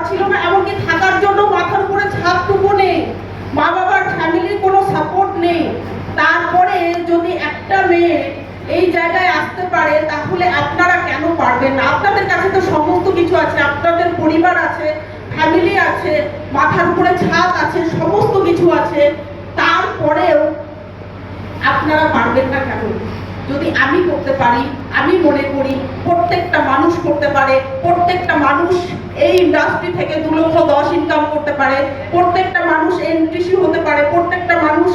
ছিল না, এমনকি থাকার জন্য মাথার উপরে ছাদটুকু নেই, মা বাবার ফ্যামিলির কোনো সাপোর্ট নেই। তারপরে যদি একটা মেয়ে এই জায়গায় আসতে পারে, তাহলে আপনারা কেন পারবেন না? আপনাদের কাছে তো সমস্ত কিছু আছে, আপনাদের পরিবার আছে, ফ্যামিলি আছে, মাথার উপরে ছাদ আছে, সমস্ত কিছু আছে, তারপরেও আপনারা পারবেন না কেন? যদি আমি করতে পারি, আমি মনে করি প্রত্যেকটা মানুষ করতে পারে। প্রত্যেকটা মানুষ এই ইন্ডাস্ট্রি থেকে 2,10,000 ইনকাম করতে পারে। প্রত্যেকটা মানুষ এনটিসি হতে পারে, প্রত্যেকটা মানুষ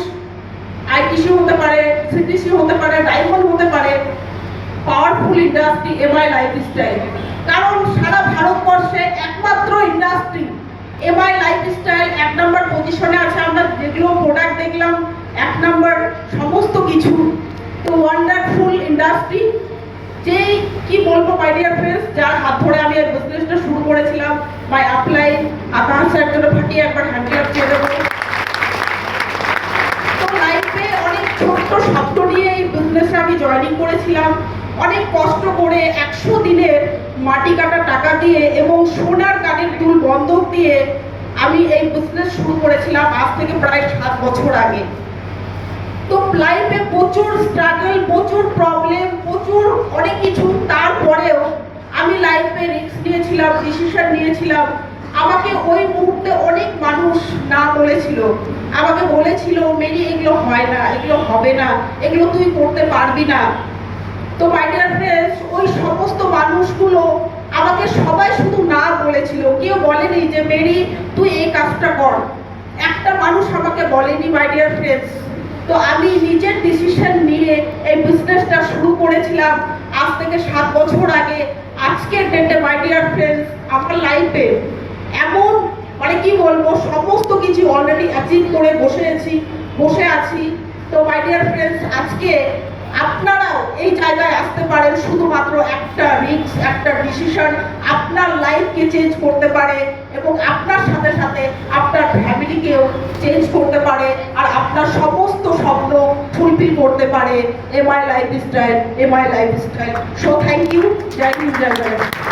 আইটিসি হতে পারে, সিটিসি হতে পারে, ডায়মন্ড হতে পারে। পাওয়ারফুল ইন্ডাস্ট্রি এমআই লাইফস্টাইল, কারণ সারা ভারতবর্ষে একমাত্র ইন্ডাস্ট্রি এমআই লাইফস্টাইল 1 নম্বর পজিশনে আছে। আমরা যেগুলো প্রোডাক্ট দেখলাম 1 নম্বর সমস্ত কিছু। তো ওয়ান্ডারফুল ইন্ডাস্ট্রি, যেই কি বলবো মাই ডিয়ার ফ্রেন্ডস, যার হাত ধরে আমি এই বিজনেসটা শুরু করেছিলাম, মাই আপলাইন আকাশ স্যার জন্য ফাটিয়ে একবার হ্যান্ড ক্লাপ দিয়ে দেবো। তো লাইফে অনেক ছোট্ট শব্দ নিয়ে এই বিজনেসে আমি জয়েনিং করেছিলাম। অনেক কষ্ট করে 100 দিনের মাটি কাটা টাকা দিয়ে এবং সোনার কানের দুল বন্ধক দিয়ে আমি এই বিজনেস শুরু করেছিলাম আজ থেকে প্রায় 7 বছর আগে। তো লাইফে প্রচুর স্ট্রাগল, প্রচুর প্রবলেম, প্রচুর অনেক কিছু, তারপরেও আমি লাইফে রিস্ক নিয়েছিলাম, ডিসিশন নিয়েছিলাম। আমাকে ওই মুহূর্তে অনেক মানুষ না বলেছিল, আমাকে বলেছিল মেরি এগুলো হয় না, এগুলো হবে না, এগুলো তুই করতে পারবি না। তো মাই ডিয়ার ফ্রেন্ডস, ওই সমস্ত মানুষগুলো আমাকে সবাই শুধু না বলেছিল, কেউ বলেনি যে মেরি তুই এই কাজটা কর। একটা মানুষ আমাকে বলেনি মাই ডিয়ার ফ্রেন্ডস। তো আমি নিজের ডিসিশন নিয়ে এই বিজনেসটা শুরু করেছিলাম আজ থেকে 7 বছর আগে। আজকের ডেটে মাই ডিয়ার ফ্রেন্ডস, আমার লাইফে এমন মানে কি বলবো, সমস্ত কিছু অলরেডি অ্যাচিভ করে বসে আছি। তো মাই ডিয়ার ফ্রেন্ডস, আজকে আপনারাও এই জায়গায় আসতে পারেন, শুধুমাত্র একটা রিস্ক, একটা ডিসিশন আপনার লাইফকে চেঞ্জ করতে পারে এবং আপনার সাথে সাথে আপনার ফ্যামিলিকেও চেঞ্জ করতে পারে, আর আপনার সমস্ত স্বপ্ন ফুলফিল করতে পারে MI lifestyle. So thank you. জয় হিন্দ, জয় ভারত।